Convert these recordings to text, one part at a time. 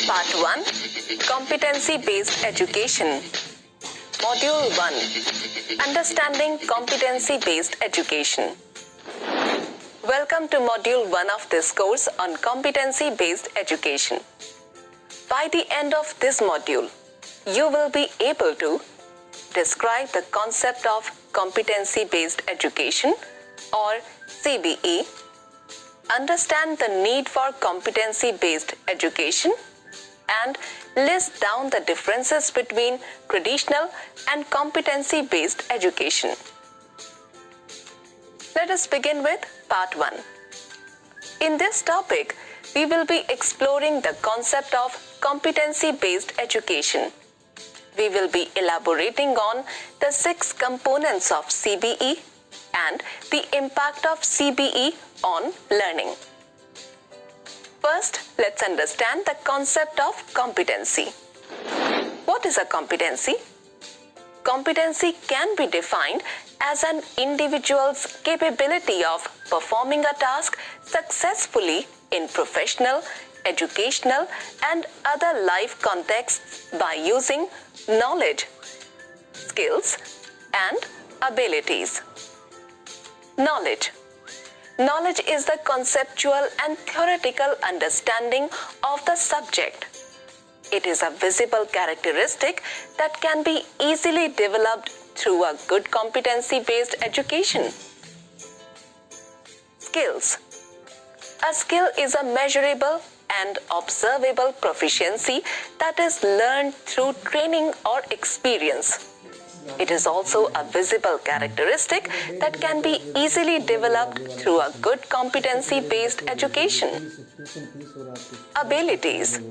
Part 1 Competency-Based Education. Module 1 Understanding Competency-Based Education. Welcome to Module 1 of this course on Competency-Based Education. By the end of this module, you will be able to describe the concept of Competency-Based Education or CBE, understand the need for competency-based education, and list down the differences between traditional and competency-based education. Let us begin with Part 1. In this topic, we will be exploring the concept of competency-based education. We will be elaborating on the 6 components of CBE and the impact of CBE on learning. First, let's understand the concept of competency. What is a competency? Competency can be defined as an individual's capability of performing a task successfully in professional, educational, and other life contexts by using knowledge, skills, and abilities. Knowledge. Knowledge is the conceptual and theoretical understanding of the subject. It is a visible characteristic that can be easily developed through a good competency-based education. Skills. A skill is a measurable and observable proficiency that is learned through training or experience. It is also a visible characteristic that can be easily developed through a good competency-based education. Abilities.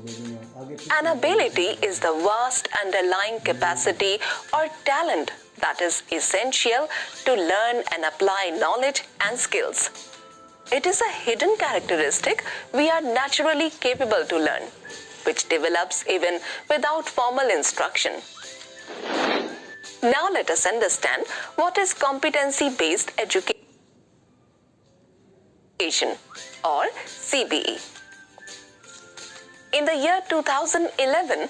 An ability is the vast underlying capacity or talent that is essential to learn and apply knowledge and skills. It is a hidden characteristic we are naturally capable to learn, which develops even without formal instruction. Now let us understand what is competency-based education or CBE. In the year 2011,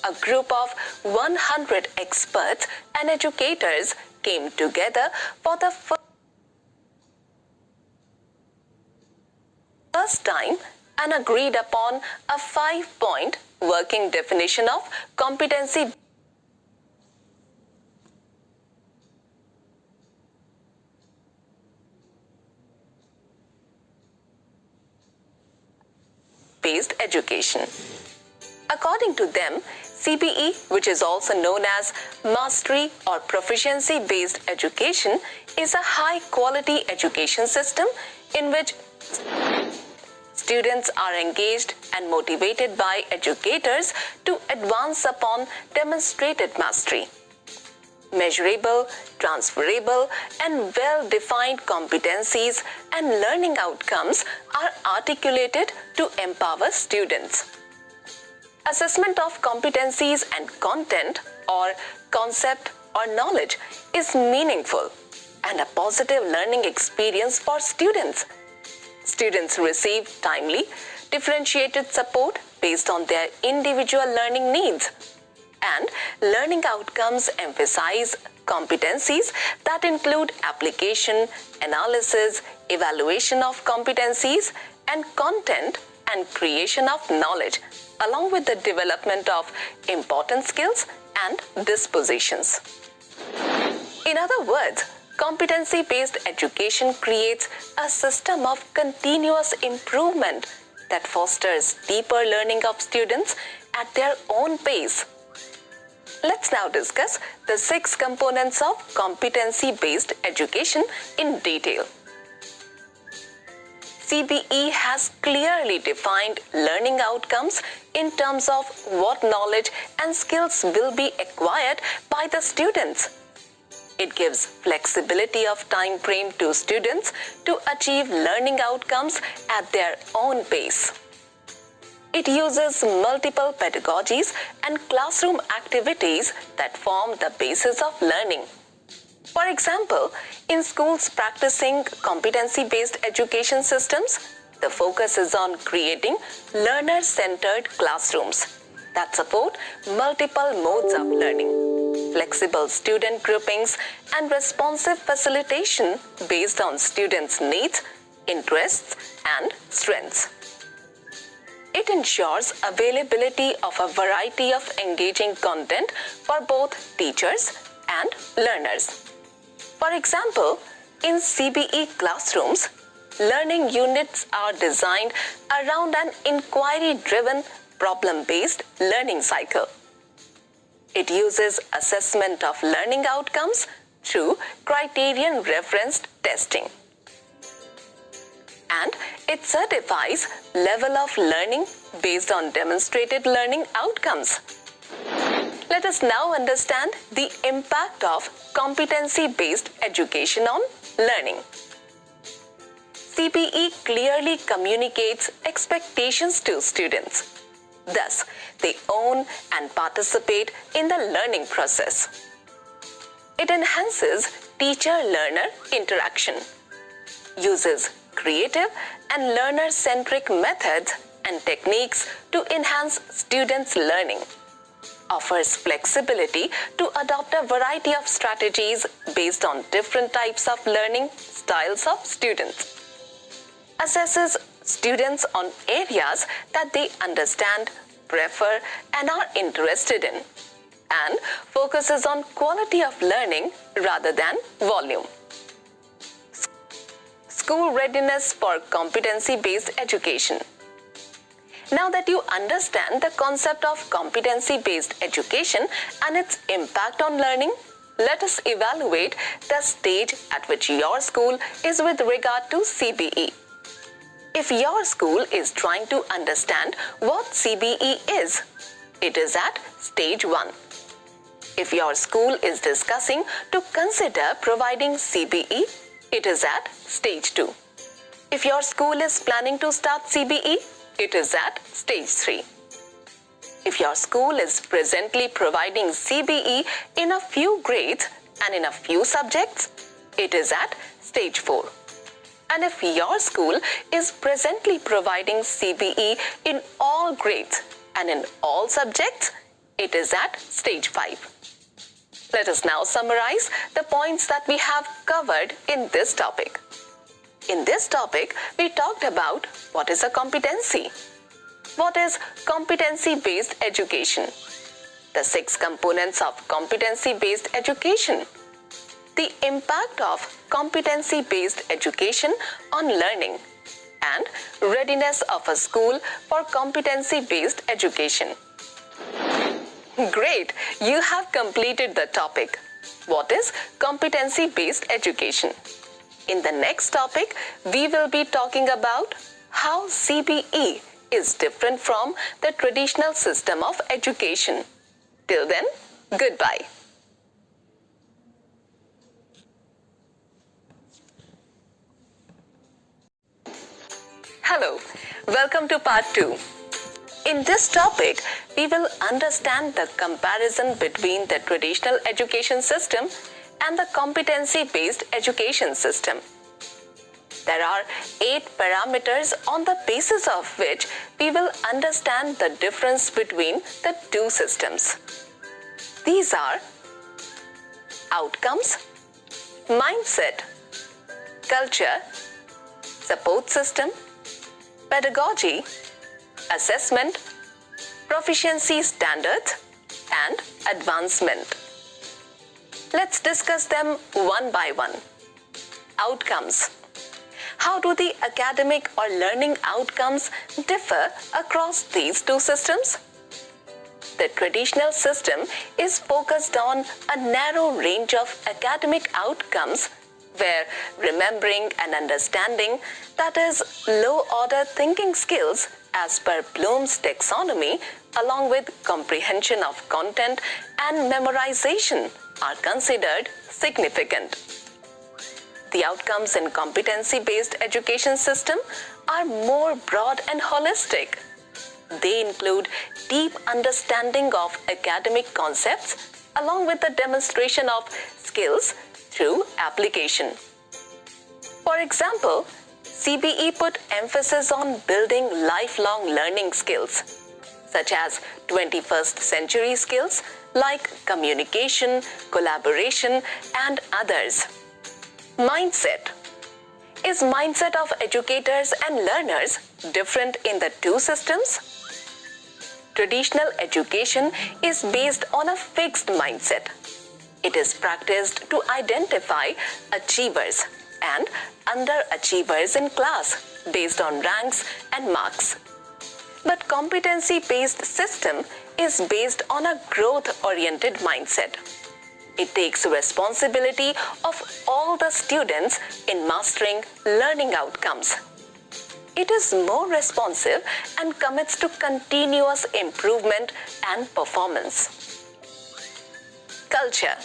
a group of 100 experts and educators came together for the first time and agreed upon a 5-point working definition of competency based education. According to them, CBE, which is also known as Mastery or Proficiency Based Education, is a high-quality education system in which students are engaged and motivated by educators to advance upon demonstrated mastery. Measurable, transferable, and well-defined competencies and learning outcomes are articulated to empower students. Assessment of competencies and content or concept or knowledge is meaningful and a positive learning experience for students. Students receive timely, differentiated support based on their individual learning needs. And learning outcomes emphasize competencies that include application, analysis, evaluation of competencies, and content and creation of knowledge, along with the development of important skills and dispositions. In other words, competency-based education creates a system of continuous improvement that fosters deeper learning of students at their own pace. Let's now discuss the 6 components of competency-based education in detail. CBE has clearly defined learning outcomes in terms of what knowledge and skills will be acquired by the students. It gives flexibility of time frame to students to achieve learning outcomes at their own pace. It uses multiple pedagogies and classroom activities that form the basis of learning. For example, in schools practicing competency-based education systems, the focus is on creating learner-centered classrooms that support multiple modes of learning, flexible student groupings, and responsive facilitation based on students' needs, interests, and strengths. It ensures availability of a variety of engaging content for both teachers and learners. For example, in CBE classrooms, learning units are designed around an inquiry-driven, problem-based learning cycle. It uses assessment of learning outcomes through criterion-referenced testing. And it certifies level of learning based on demonstrated learning outcomes. Let us now understand the impact of competency-based education on learning. CBE clearly communicates expectations to students. Thus, they own and participate in the learning process. It enhances teacher-learner interaction, uses creative and learner-centric methods and techniques to enhance students' learning, offers flexibility to adopt a variety of strategies based on different types of learning styles of students, assesses students on areas that they understand, prefer, and are interested in, and focuses on quality of learning rather than volume. School readiness for competency-based education. Now that you understand the concept of competency-based education and its impact on learning, let us evaluate the stage at which your school is with regard to CBE. If your school is trying to understand what CBE is, it is at stage 1. If your school is discussing to consider providing CBE, it is at stage 2. If your school is planning to start CBE, it is at stage 3. If your school is presently providing CBE in a few grades and in a few subjects, it is at stage 4. And if your school is presently providing CBE in all grades and in all subjects, it is at stage 5. Let us now summarize the points that we have covered in this topic. In this topic, we talked about what is a competency, what is competency-based education, the 6 components of competency-based education, the impact of competency-based education on learning, and readiness of a school for competency-based education. Great! You have completed the topic. What is competency-based education? In the next topic, we will be talking about how CBE is different from the traditional system of education. Till then, goodbye. Hello, welcome to part 2. In this topic, we will understand the comparison between the traditional education system and the competency-based education system. There are 8 parameters on the basis of which we will understand the difference between the two systems. These are outcomes, mindset, culture, support system, pedagogy, assessment, proficiency standards, and advancement. Let's discuss them one by one. Outcomes. How do the academic or learning outcomes differ across these two systems? The traditional system is focused on a narrow range of academic outcomes where remembering and understanding, that is, low-order thinking skills as per Bloom's taxonomy, along with comprehension of content and memorization are considered significant. The outcomes in competency-based education system are more broad and holistic. They include deep understanding of academic concepts along with the demonstration of skills through application. For example, CBE put emphasis on building lifelong learning skills, such as 21st century skills like communication, collaboration, and others. Mindset. Is mindset of educators and learners different in the two systems? Traditional education is based on a fixed mindset. It is practiced to identify achievers and underachievers in class based on ranks and marks. But competency-based system is based on a growth-oriented mindset. It takes responsibility of all the students in mastering learning outcomes. It is more responsive and commits to continuous improvement and performance. Culture.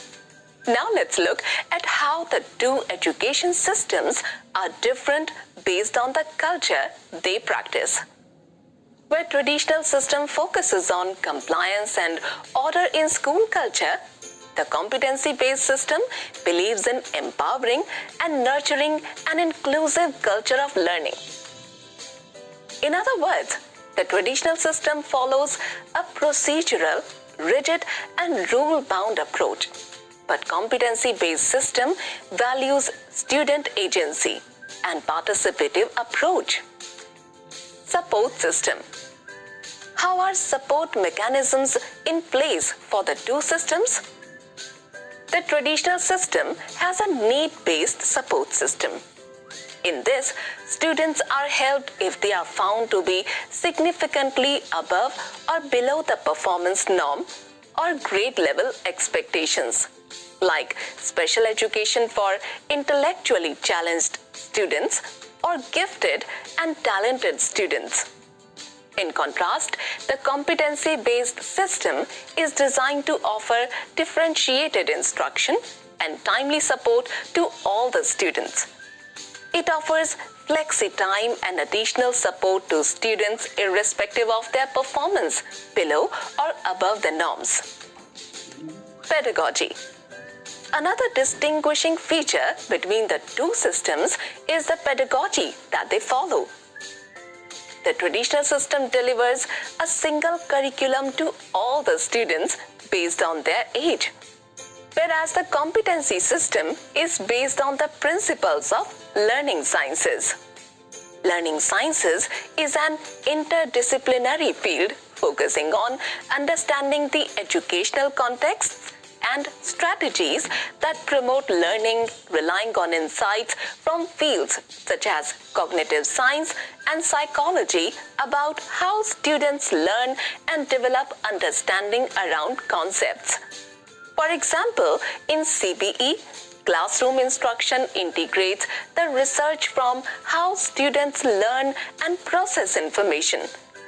Now let's look at how the two education systems are different based on the culture they practice. Where traditional system focuses on compliance and order in school culture, the competency-based system believes in empowering and nurturing an inclusive culture of learning. In other words, the traditional system follows a procedural, rigid, and rule-bound approach, but competency-based system values student agency and participative approach. Support system. How are support mechanisms in place for the two systems? The traditional system has a need-based support system. In this, students are helped if they are found to be significantly above or below the performance norm or grade level expectations, like special education for intellectually challenged students or gifted and talented students. In contrast, the competency-based system is designed to offer differentiated instruction and timely support to all the students. It offers flexi time and additional support to students irrespective of their performance below or above the norms. Pedagogy. Another distinguishing feature between the two systems is the pedagogy that they follow. The traditional system delivers a single curriculum to all the students based on their age, whereas the competency system is based on the principles of learning sciences. Learning sciences is an interdisciplinary field focusing on understanding the educational contexts and strategies that promote learning, relying on insights from fields such as cognitive science and psychology about how students learn and develop understanding around concepts. For example, in CBE, classroom instruction integrates the research from how students learn and process information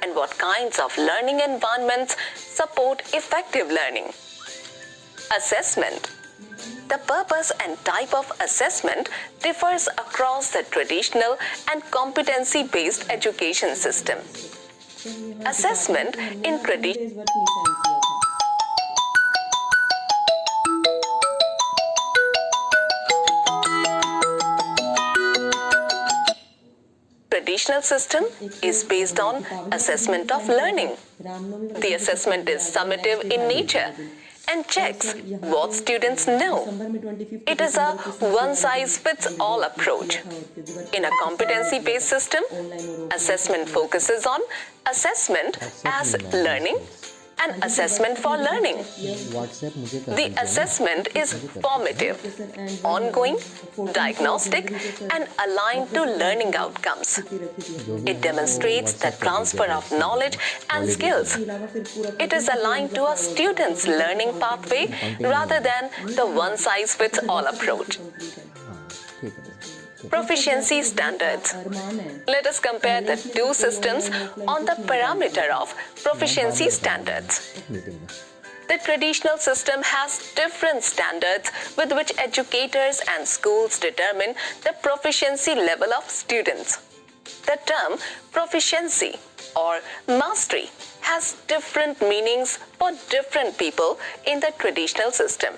and what kinds of learning environments support effective learning. Assessment. The purpose and type of assessment differs across the traditional and competency-based education system. Assessment in traditional system is based on assessment of learning. The assessment is summative in nature and checks what students know. It is a one-size-fits-all approach. In a competency-based system, assessment focuses on assessment as learning and assessment for learning. The assessment is formative, ongoing, diagnostic, and aligned to learning outcomes. It demonstrates the transfer of knowledge and skills. It is aligned to a student's learning pathway rather than the one-size-fits-all approach. Proficiency standards. Let us compare the two systems on the parameter of proficiency standards. The traditional system has different standards with which educators and schools determine the proficiency level of students. The term proficiency or mastery has different meanings for different people in the traditional system.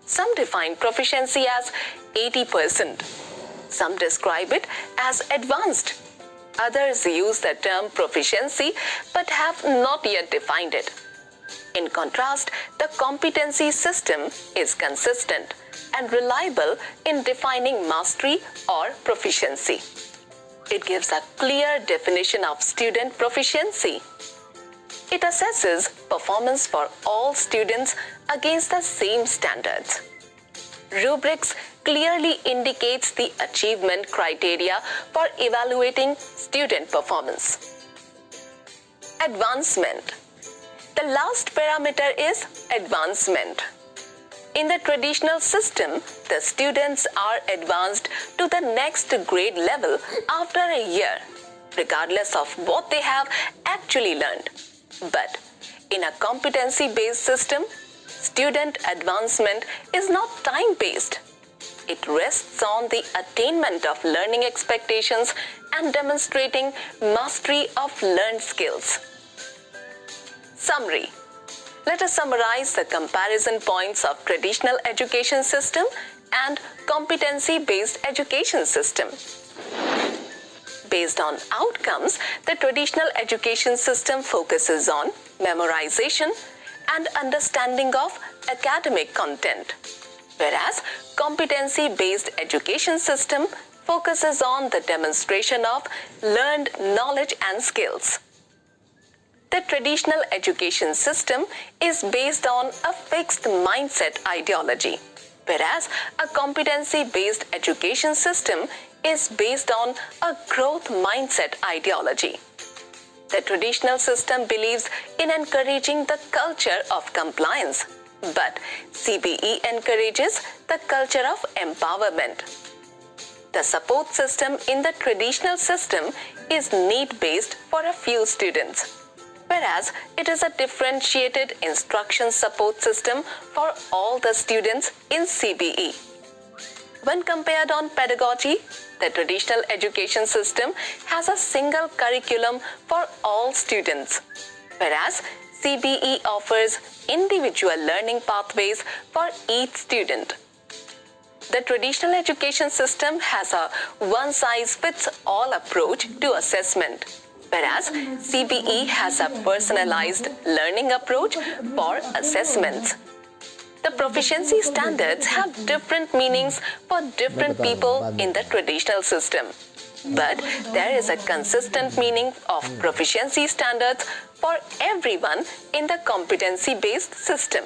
Some define proficiency as 80%, Some describe it as advanced. Others use the term proficiency but have not yet defined it. In contrast, the competency system is consistent and reliable in defining mastery or proficiency. It gives a clear definition of student proficiency. It assesses performance for all students against the same standards. Rubrics clearly indicates the achievement criteria for evaluating student performance. Advancement. The last parameter is advancement. In the traditional system, the students are advanced to the next grade level after a year, regardless of what they have actually learned. But in a competency-based system, student advancement is not time-based. It rests on the attainment of learning expectations and demonstrating mastery of learned skills. Summary. Let us summarize the comparison points of traditional education system and competency-based education system. Based on outcomes, the traditional education system focuses on memorization and understanding of academic content, whereas competency-based education system focuses on the demonstration of learned knowledge and skills. The traditional education system is based on a fixed mindset ideology, whereas a competency-based education system is based on a growth mindset ideology. The traditional system believes in encouraging the culture of compliance, but CBE encourages the culture of empowerment. The support system in the traditional system is need-based for a few students, whereas it is a differentiated instruction support system for all the students in CBE. When compared on pedagogy, the traditional education system has a single curriculum for all students, whereas CBE offers individual learning pathways for each student. The traditional education system has a one-size-fits-all approach to assessment, whereas CBE has a personalized learning approach for assessments. The proficiency standards have different meanings for different people in the traditional system, but there is a consistent meaning of proficiency standards for everyone in the competency-based system.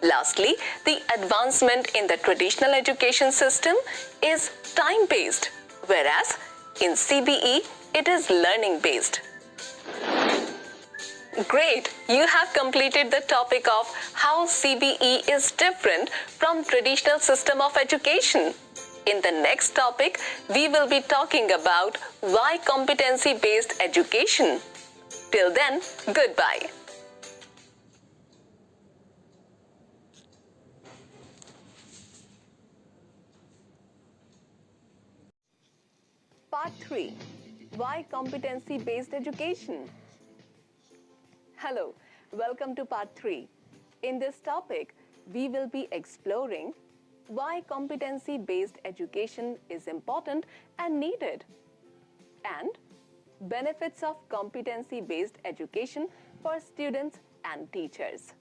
Lastly, the advancement in the traditional education system is time-based, whereas in CBE, it is learning-based. Great! You have completed the topic of how CBE is different from traditional system of education. In the next topic, we will be talking about why competency-based education. Till then, goodbye. Part 3. Why competency-based education? Hello, welcome to Part 3. In this topic, we will be exploring why competency-based education is important and needed, and benefits of competency-based education for students and teachers.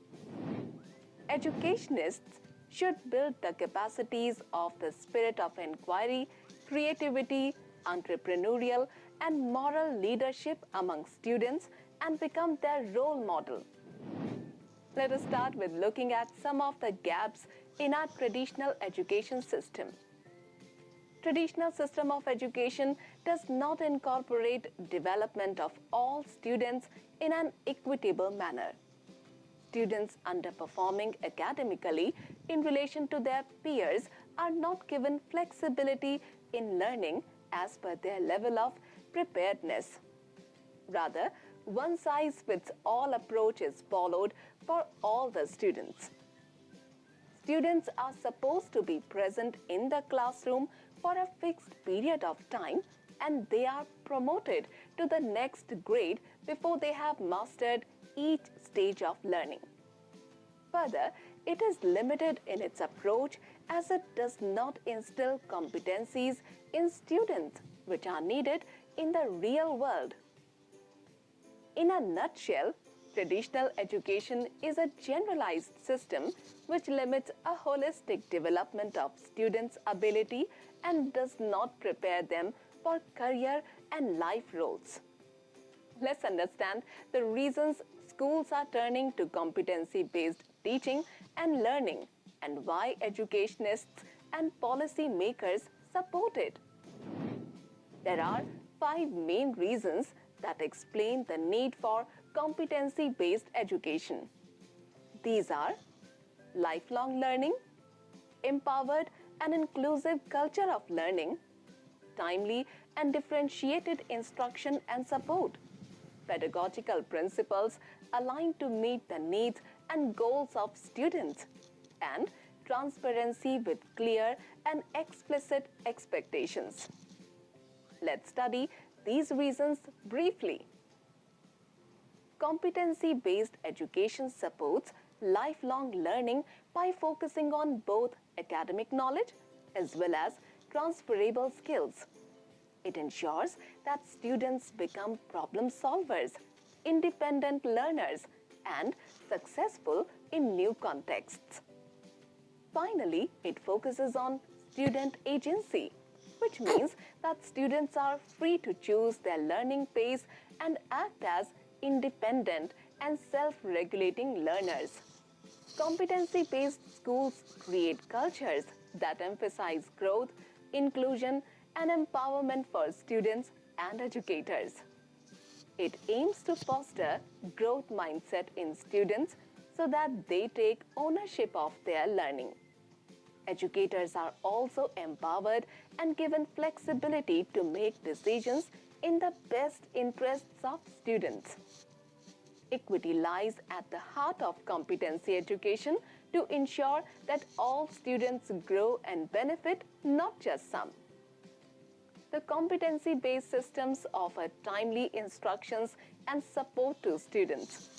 Educationists should build the capacities of the spirit of inquiry, creativity, entrepreneurial, and moral leadership among students and become their role model. Let us start with looking at some of the gaps in our traditional education system. Traditional system of education does not incorporate development of all students in an equitable manner. Students underperforming academically in relation to their peers are not given flexibility in learning as per their level of preparedness. Rather, one-size-fits-all approach is followed for all the students. Students are supposed to be present in the classroom for a fixed period of time, and they are promoted to the next grade before they have mastered each stage of learning. Further, it is limited in its approach as it does not instill competencies in students which are needed in the real world. In a nutshell, traditional education is a generalized system which limits a holistic development of students' ability and does not prepare them for career and life roles. Let's understand the reasons schools are turning to competency-based teaching and learning and why educationists and policy makers support it. There are 5 main reasons that explain the need for competency-based education. These are lifelong learning, empowered and inclusive culture of learning, timely and differentiated instruction and support, pedagogical principles aligned to meet the needs and goals of students, and transparency with clear and explicit expectations. Let's study these reasons briefly. Competency-based education supports lifelong learning by focusing on both academic knowledge as well as transferable skills. It ensures that students become problem solvers, independent learners, and successful in new contexts. Finally, it focuses on student agency, which means that students are free to choose their learning pace and act as independent and self-regulating learners. Competency-based schools create cultures that emphasize growth, inclusion, and empowerment for students and educators. It aims to foster growth mindset in students so that they take ownership of their learning. Educators are also empowered and given flexibility to make decisions in the best interests of students. Equity lies at the heart of competency education to ensure that all students grow and benefit, not just some. The competency-based systems offer timely instructions and support to students.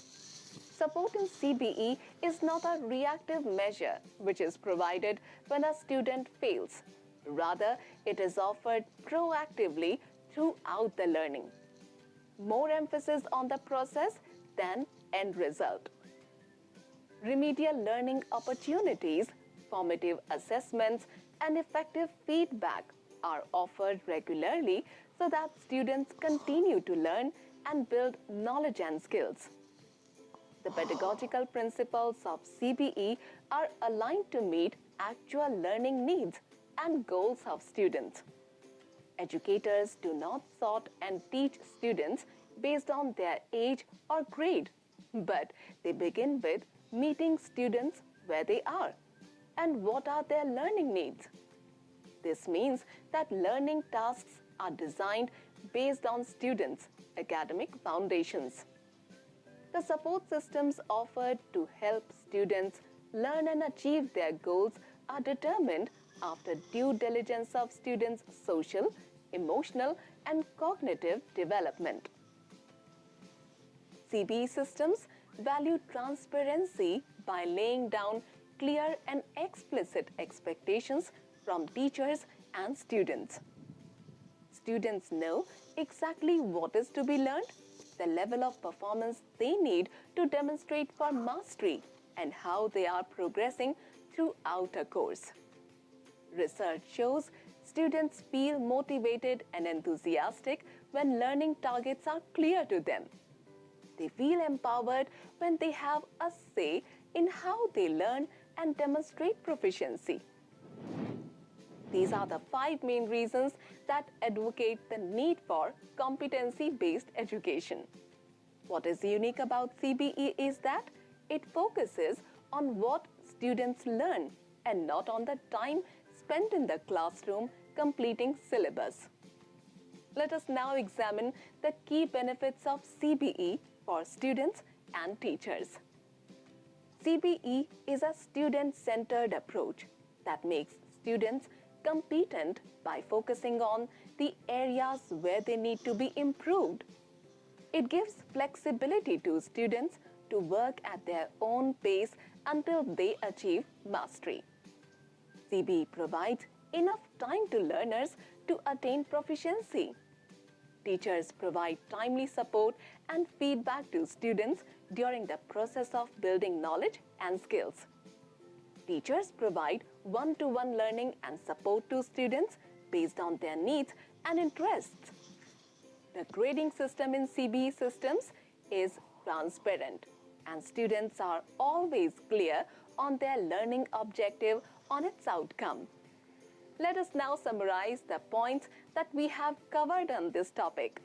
Support in CBE is not a reactive measure which is provided when a student fails. Rather, it is offered proactively throughout the learning. More emphasis on the process than end result. Remedial learning opportunities, formative assessments, and effective feedback are offered regularly so that students continue to learn and build knowledge and skills. The pedagogical principles of CBE are aligned to meet actual learning needs and goals of students. Educators do not sort and teach students based on their age or grade, but they begin with meeting students where they are and what are their learning needs. This means that learning tasks are designed based on students' academic foundations. The support systems offered to help students learn and achieve their goals are determined after due diligence of students' social, emotional, and cognitive development. CBE systems value transparency by laying down clear and explicit expectations from teachers and students. Students know exactly what is to be learned, the level of performance they need to demonstrate for mastery, and how they are progressing throughout a course. Research shows students feel motivated and enthusiastic when learning targets are clear to them. They feel empowered when they have a say in how they learn and demonstrate proficiency. These are the 5 main reasons that advocate the need for competency-based education. What is unique about CBE is that it focuses on what students learn and not on the time spent in the classroom completing syllabus. Let us now examine the key benefits of CBE for students and teachers. CBE is a student-centered approach that makes students competent by focusing on the areas where they need to be improved. It gives flexibility to students to work at their own pace until they achieve mastery. CBE provides enough time to learners to attain proficiency. Teachers provide timely support and feedback to students during the process of building knowledge and skills. Teachers provide one-to-one learning and support to students based on their needs and interests. The grading system in CBE systems is transparent, and students are always clear on their learning objective on its outcome. Let us now summarize the points that we have covered on this topic.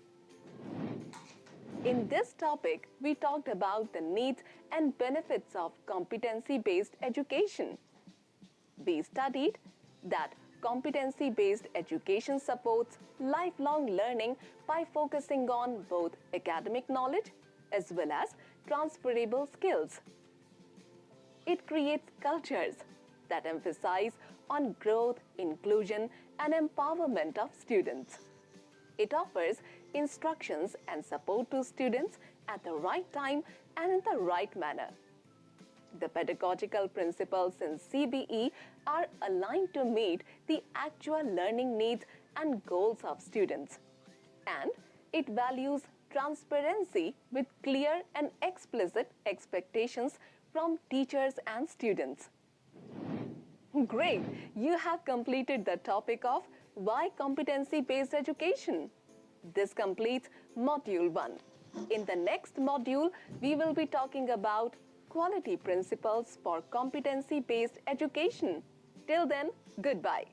In this topic, we talked about the needs and benefits of competency-based education. We studied that competency-based education supports lifelong learning by focusing on both academic knowledge as well as transferable skills. It creates cultures that emphasize on growth, inclusion, and empowerment of students. It offers instructions and support to students at the right time and in the right manner. The pedagogical principles in CBE are aligned to meet the actual learning needs and goals of students. And it values transparency with clear and explicit expectations from teachers and students. Great! You have completed the topic of why competency-based education. This completes Module 1. In the next module, we will be talking about quality principles for competency-based education. Till then, goodbye.